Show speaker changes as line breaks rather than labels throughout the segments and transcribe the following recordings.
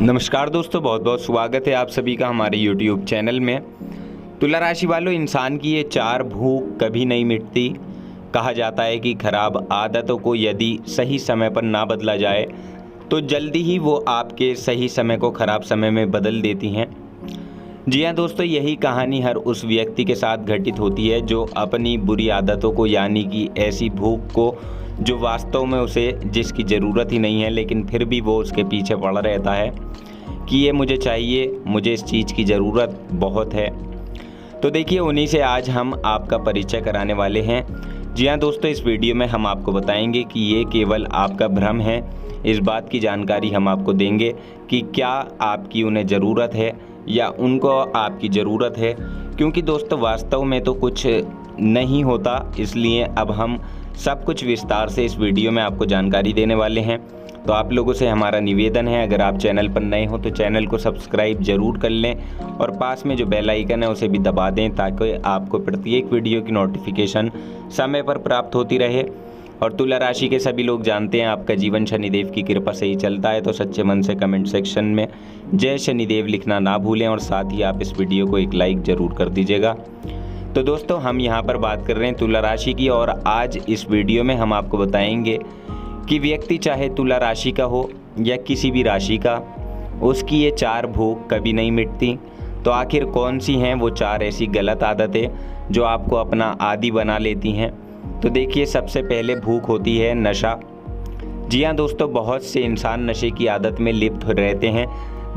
नमस्कार दोस्तों, बहुत बहुत स्वागत है आप सभी का हमारे YouTube चैनल में। तुला राशि वालों, इंसान की ये चार भूख कभी नहीं मिटती। कहा जाता है कि खराब आदतों को यदि सही समय पर ना बदला जाए तो जल्दी ही वो आपके सही समय को खराब समय में बदल देती हैं। जी हाँ दोस्तों, यही कहानी हर उस व्यक्ति के साथ घटित होती है जो अपनी बुरी आदतों को, यानी कि ऐसी भूख को जो वास्तव में उसे जिसकी ज़रूरत ही नहीं है, लेकिन फिर भी वो उसके पीछे पड़ा रहता है कि ये मुझे चाहिए, मुझे इस चीज़ की ज़रूरत बहुत है। तो देखिए, उन्हीं से आज हम आपका परिचय कराने वाले हैं। जी हाँ दोस्तों, इस वीडियो में हम आपको बताएंगे कि ये केवल आपका भ्रम है। इस बात की जानकारी हम आपको देंगे कि क्या आपकी उन्हें ज़रूरत है या उनको आपकी ज़रूरत है, क्योंकि दोस्तों वास्तव में तो कुछ नहीं होता। इसलिए अब हम सब कुछ विस्तार से इस वीडियो में आपको जानकारी देने वाले हैं। तो आप लोगों से हमारा निवेदन है, अगर आप चैनल पर नए हो तो चैनल को सब्सक्राइब जरूर कर लें और पास में जो बेल आइकन है उसे भी दबा दें, ताकि आपको प्रत्येक वीडियो की नोटिफिकेशन समय पर प्राप्त होती रहे। और तुला राशि के सभी लोग जानते हैं आपका जीवन शनिदेव की कृपा से ही चलता है, तो सच्चे मन से कमेंट सेक्शन में जय शनिदेव लिखना ना भूलें और साथ ही आप इस वीडियो को एक लाइक ज़रूर कर दीजिएगा। तो दोस्तों, हम यहाँ पर बात कर रहे हैं तुला राशि की, और आज इस वीडियो में हम आपको बताएंगे कि व्यक्ति चाहे तुला राशि का हो या किसी भी राशि का, उसकी ये चार भूख कभी नहीं मिटती। तो आखिर कौन सी हैं वो चार ऐसी गलत आदतें जो आपको अपना आदी बना लेती हैं। तो देखिए, सबसे पहले भूख होती है नशा। जी हाँ दोस्तों, बहुत से इंसान नशे की आदत में लिप्त रहते हैं।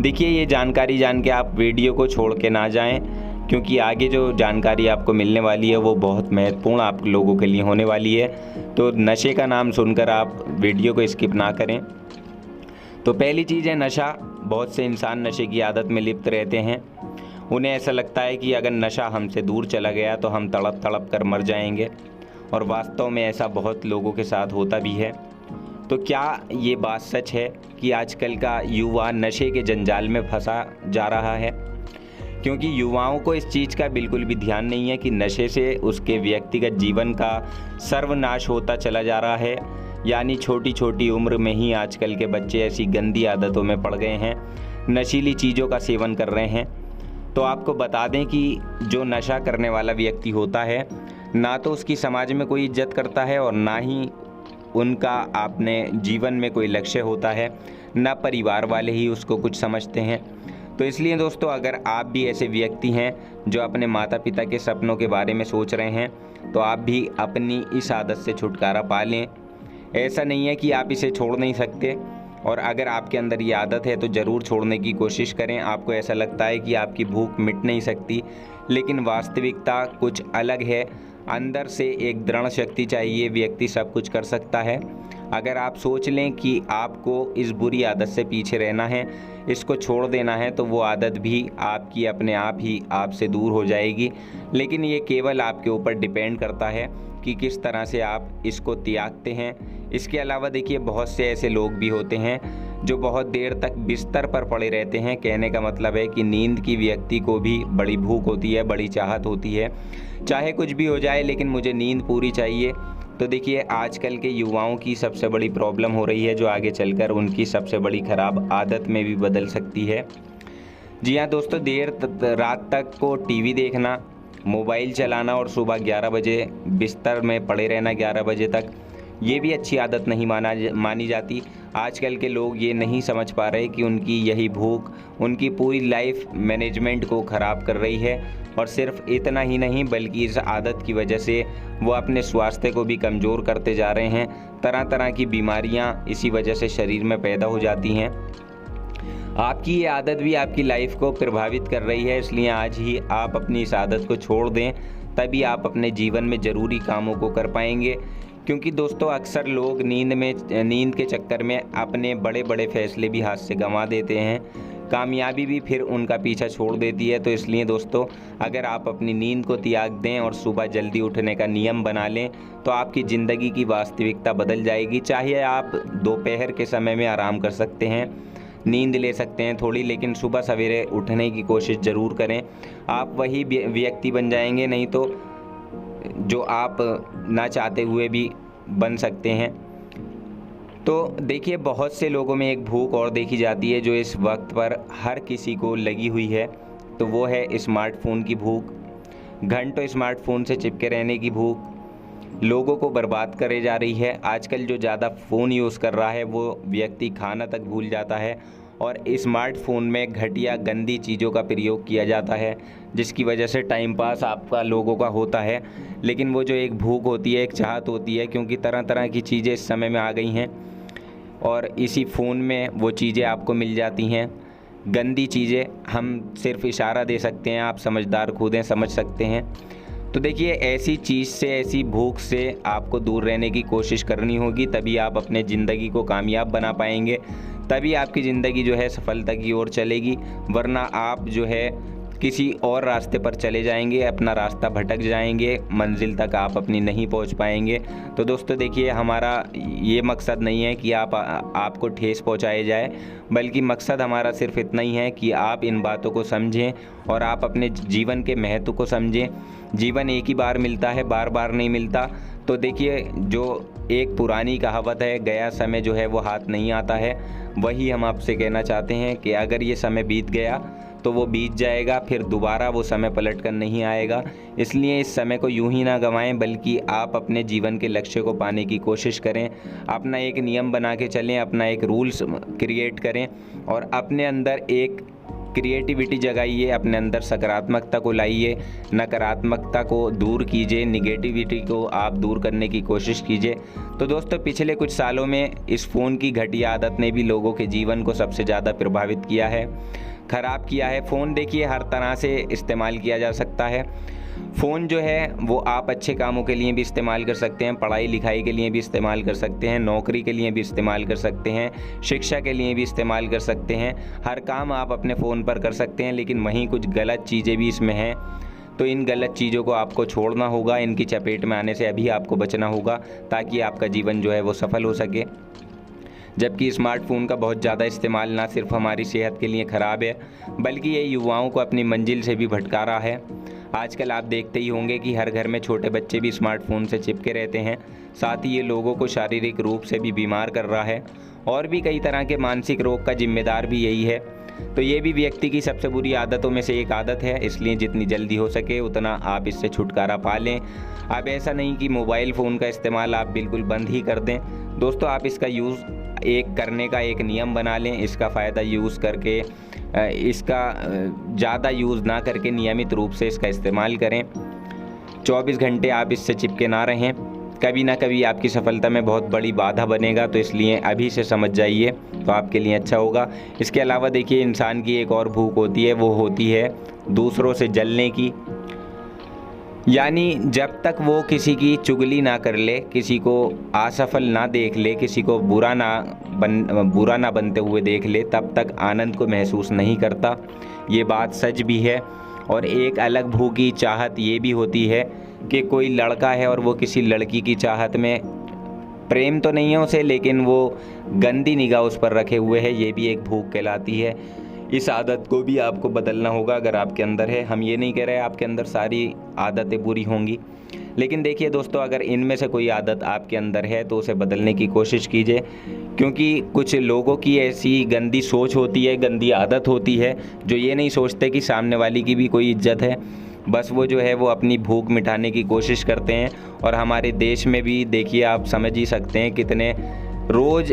देखिए, ये जानकारी जान के आप वीडियो को छोड़ के ना जाएं, क्योंकि आगे जो जानकारी आपको मिलने वाली है वो बहुत महत्वपूर्ण आप लोगों के लिए होने वाली है। तो नशे का नाम सुनकर आप वीडियो को स्किप ना करें। तो पहली चीज़ है नशा। बहुत से इंसान नशे की आदत में लिप्त रहते हैं। उन्हें ऐसा लगता है कि अगर नशा हमसे दूर चला गया तो हम तड़प तड़प कर मर जाएंगे, और वास्तव में ऐसा बहुत लोगों के साथ होता भी है। तो क्या ये बात सच है कि आजकल का युवा नशे के जंजाल में फंसा जा रहा है? क्योंकि युवाओं को इस चीज़ का बिल्कुल भी ध्यान नहीं है कि नशे से उसके व्यक्तिगत जीवन का सर्वनाश होता चला जा रहा है। यानी छोटी छोटी उम्र में ही आजकल के बच्चे ऐसी गंदी आदतों में पड़ गए हैं, नशीली चीज़ों का सेवन कर रहे हैं। तो आपको बता दें कि जो नशा करने वाला व्यक्ति होता है, ना तो उसकी समाज में कोई इज्जत करता है और ना ही उनका अपने जीवन में कोई लक्ष्य होता है, ना परिवार वाले ही उसको कुछ समझते हैं। तो इसलिए दोस्तों, अगर आप भी ऐसे व्यक्ति हैं जो अपने माता पिता के सपनों के बारे में सोच रहे हैं, तो आप भी अपनी इस आदत से छुटकारा पा लें। ऐसा नहीं है कि आप इसे छोड़ नहीं सकते, और अगर आपके अंदर ये आदत है तो ज़रूर छोड़ने की कोशिश करें। आपको ऐसा लगता है कि आपकी भूख मिट नहीं सकती, लेकिन वास्तविकता कुछ अलग है। अंदर से एक दृढ़ शक्ति चाहिए, व्यक्ति सब कुछ कर सकता है। अगर आप सोच लें कि आपको इस बुरी आदत से पीछे रहना है, इसको छोड़ देना है, तो वो आदत भी आपकी अपने आप ही आपसे दूर हो जाएगी। लेकिन ये केवल आपके ऊपर डिपेंड करता है कि किस तरह से आप इसको त्यागते हैं। इसके अलावा देखिए, बहुत से ऐसे लोग भी होते हैं जो बहुत देर तक बिस्तर पर पड़े रहते हैं। कहने का मतलब है कि नींद की व्यक्ति को भी बड़ी भूख होती है, बड़ी चाहत होती है, चाहे कुछ भी हो जाए लेकिन मुझे नींद पूरी चाहिए। तो देखिए, आजकल के युवाओं की सबसे बड़ी प्रॉब्लम हो रही है, जो आगे चलकर उनकी सबसे बड़ी खराब आदत में भी बदल सकती है। जी हाँ दोस्तों, रात तक को टीवी देखना, मोबाइल चलाना और सुबह 11 बजे बिस्तर में पड़े रहना 11 बजे तक, ये भी अच्छी आदत नहीं मानी जाती। आजकल के लोग ये नहीं समझ पा रहे कि उनकी यही भूख उनकी पूरी लाइफ मैनेजमेंट को ख़राब कर रही है। और सिर्फ इतना ही नहीं, बल्कि इस आदत की वजह से वो अपने स्वास्थ्य को भी कमज़ोर करते जा रहे हैं। तरह तरह की बीमारियां इसी वजह से शरीर में पैदा हो जाती हैं। आपकी ये आदत भी आपकी लाइफ को प्रभावित कर रही है, इसलिए आज ही आप अपनी इस आदत को छोड़ दें, तभी आप अपने जीवन में ज़रूरी कामों को कर पाएंगे। क्योंकि दोस्तों, अक्सर लोग नींद के चक्कर में अपने बड़े बड़े फैसले भी हाथ से गंवा देते हैं। कामयाबी भी फिर उनका पीछा छोड़ देती है। तो इसलिए दोस्तों, अगर आप अपनी नींद को त्याग दें और सुबह जल्दी उठने का नियम बना लें, तो आपकी ज़िंदगी की वास्तविकता बदल जाएगी। चाहे आप दोपहर के समय में आराम कर सकते हैं, नींद ले सकते हैं थोड़ी, लेकिन सुबह सवेरे उठने की कोशिश ज़रूर करें। आप वही व्यक्ति बन जाएंगे, नहीं तो जो आप ना चाहते हुए भी बन सकते हैं। तो देखिए, बहुत से लोगों में एक भूख और देखी जाती है जो इस वक्त पर हर किसी को लगी हुई है, तो वो है स्मार्टफ़ोन की भूख। घंटों स्मार्टफ़ोन से चिपके रहने की भूख लोगों को बर्बाद करे जा रही है। आजकल जो ज़्यादा फ़ोन यूज़ कर रहा है वो व्यक्ति खाना तक भूल जाता है और स्मार्टफ़ोन में घटिया गंदी चीज़ों का प्रयोग किया जाता है, जिसकी वजह से टाइम पास आपका लोगों का होता है। लेकिन वो जो एक भूख होती है, एक चाहत होती है, क्योंकि तरह तरह की चीज़ें इस समय में आ गई हैं और इसी फ़ोन में वो चीज़ें आपको मिल जाती हैं। गंदी चीज़ें हम सिर्फ इशारा दे सकते हैं, आप समझदार खुद हैं, समझ सकते हैं। तो देखिए, ऐसी चीज़ से, ऐसी भूख से आपको दूर रहने की कोशिश करनी होगी, तभी आप अपने ज़िंदगी को कामयाब बना पाएंगे, तभी आपकी ज़िंदगी जो है सफलता की ओर चलेगी। वरना आप जो है किसी और रास्ते पर चले जाएंगे, अपना रास्ता भटक जाएंगे, मंजिल तक आप अपनी नहीं पहुंच पाएंगे। तो दोस्तों देखिए, हमारा ये मकसद नहीं है कि आपको ठेस पहुंचाए जाए, बल्कि मकसद हमारा सिर्फ इतना ही है कि आप इन बातों को समझें और आप अपने जीवन के महत्व को समझें। जीवन एक ही बार मिलता है, बार बार नहीं मिलता। तो देखिए, जो एक पुरानी कहावत है, गया समय जो है वो हाथ नहीं आता है, वही हम आपसे कहना चाहते हैं कि अगर ये समय बीत गया तो वो बीत जाएगा, फिर दोबारा वो समय पलट कर नहीं आएगा। इसलिए इस समय को यूं ही ना गंवाएं, बल्कि आप अपने जीवन के लक्ष्य को पाने की कोशिश करें। अपना एक नियम बना के चलें, अपना एक रूल्स क्रिएट करें और अपने अंदर एक क्रिएटिविटी जगाइए, अपने अंदर सकारात्मकता को लाइए, नकारात्मकता को दूर कीजिए, निगेटिविटी को आप दूर करने की कोशिश कीजिए। तो दोस्तों, पिछले कुछ सालों में इस फ़ोन की घटिया आदत ने भी लोगों के जीवन को सबसे ज़्यादा प्रभावित किया है, ख़राब किया है। फ़ोन देखिए हर तरह से इस्तेमाल किया जा सकता है। फ़ोन जो है वो आप अच्छे कामों के लिए भी इस्तेमाल कर सकते हैं, पढ़ाई लिखाई के लिए भी इस्तेमाल कर सकते हैं, नौकरी के लिए भी इस्तेमाल कर सकते हैं, शिक्षा के लिए भी इस्तेमाल कर सकते हैं। हर काम आप अपने फ़ोन पर कर सकते हैं, लेकिन वहीं कुछ गलत चीज़ें भी इसमें हैं। तो इन गलत चीज़ों को आपको छोड़ना होगा, इनकी चपेट में आने से अभी आपको बचना होगा, ताकि आपका जीवन जो है वो सफल हो सके। जबकि स्मार्टफ़ोन का बहुत ज़्यादा इस्तेमाल ना सिर्फ हमारी सेहत के लिए ख़राब है, बल्कि ये युवाओं को अपनी मंजिल से भी भटका रहा है। आजकल आप देखते ही होंगे कि हर घर में छोटे बच्चे भी स्मार्टफ़ोन से चिपके रहते हैं। साथ ही ये लोगों को शारीरिक रूप से भी बीमार कर रहा है और भी कई तरह के मानसिक रोग का जिम्मेदार भी यही है। तो ये भी व्यक्ति की सबसे बुरी आदतों में से एक आदत है, इसलिए जितनी जल्दी हो सके उतना आप इससे छुटकारा पा लें। अब ऐसा नहीं कि मोबाइल फ़ोन का इस्तेमाल आप बिल्कुल बंद ही कर दें। दोस्तों, आप इसका यूज़ करने का एक नियम बना लें, इसका फ़ायदा यूज़ करके, इसका ज़्यादा यूज़ ना करके नियमित रूप से इसका इस्तेमाल करें। 24 घंटे आप इससे चिपके ना रहें, कभी ना कभी आपकी सफलता में बहुत बड़ी बाधा बनेगा। तो इसलिए अभी से समझ जाइए, तो आपके लिए अच्छा होगा। इसके अलावा देखिए, इंसान की एक और भूख होती है, वो होती है दूसरों से जलने की। यानी जब तक वो किसी की चुगली ना कर ले, किसी को असफल ना देख ले, किसी को बुरा ना बनते हुए देख ले, तब तक आनंद को महसूस नहीं करता। ये बात सच भी है। और एक अलग भूखी चाहत ये भी होती है कि कोई लड़का है और वो किसी लड़की की चाहत में, प्रेम तो नहीं है उसे, लेकिन वो गंदी निगाह उस पर रखे हुए है, ये भी एक भूख कहलाती है। इस आदत को भी आपको बदलना होगा अगर आपके अंदर है। हम ये नहीं कह रहे आपके अंदर सारी आदतें बुरी होंगी, लेकिन देखिए दोस्तों, अगर इनमें से कोई आदत आपके अंदर है तो उसे बदलने की कोशिश कीजिए, क्योंकि कुछ लोगों की ऐसी गंदी सोच होती है, गंदी आदत होती है, जो ये नहीं सोचते कि सामने वाली की भी कोई इज्जत है। बस वो जो है वो अपनी भूख मिटाने की कोशिश करते हैं। और हमारे देश में भी देखिए, आप समझ ही सकते हैं कितने रोज़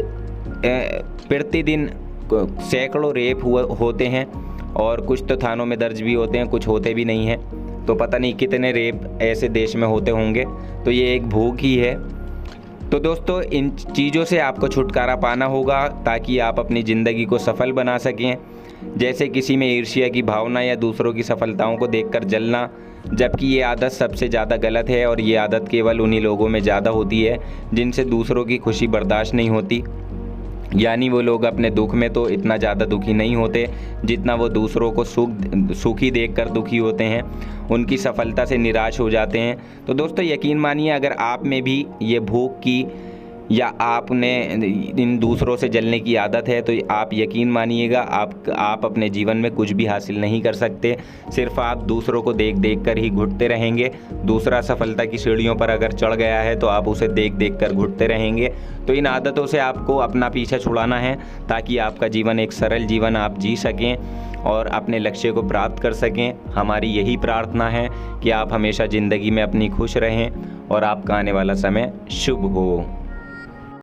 प्रतिदिन सैकड़ों रेप होते हैं, और कुछ तो थानों में दर्ज भी होते हैं, कुछ होते भी नहीं हैं। तो पता नहीं कितने रेप ऐसे देश में होते होंगे। तो ये एक भूख ही है। तो दोस्तों, इन चीज़ों से आपको छुटकारा पाना होगा, ताकि आप अपनी ज़िंदगी को सफल बना सकें। जैसे किसी में ईर्ष्या की भावना या दूसरों की सफलताओं को देखकर जलना, जबकि ये आदत सबसे ज़्यादा गलत है। और ये आदत केवल उन्हीं लोगों में ज़्यादा होती है जिनसे दूसरों की खुशी बर्दाश्त नहीं होती। यानी वो लोग अपने दुख में तो इतना ज़्यादा दुखी नहीं होते जितना वो दूसरों को सुखी देखकर दुखी होते हैं, उनकी सफलता से निराश हो जाते हैं। तो दोस्तों, यकीन मानिए, अगर आप में भी ये भूख की या आपने इन दूसरों से जलने की आदत है, तो आप यकीन मानिएगा आप अपने जीवन में कुछ भी हासिल नहीं कर सकते। सिर्फ आप दूसरों को देख देख कर ही घुटते रहेंगे। दूसरा सफलता की सीढ़ियों पर अगर चढ़ गया है तो आप उसे देख देख कर घुटते रहेंगे। तो इन आदतों से आपको अपना पीछा छुड़ाना है, ताकि आपका जीवन एक सरल जीवन आप जी सकें और अपने लक्ष्य को प्राप्त कर सकें। हमारी यही प्रार्थना है कि आप हमेशा ज़िंदगी में अपनी खुश रहें और आपका आने वाला समय शुभ हो।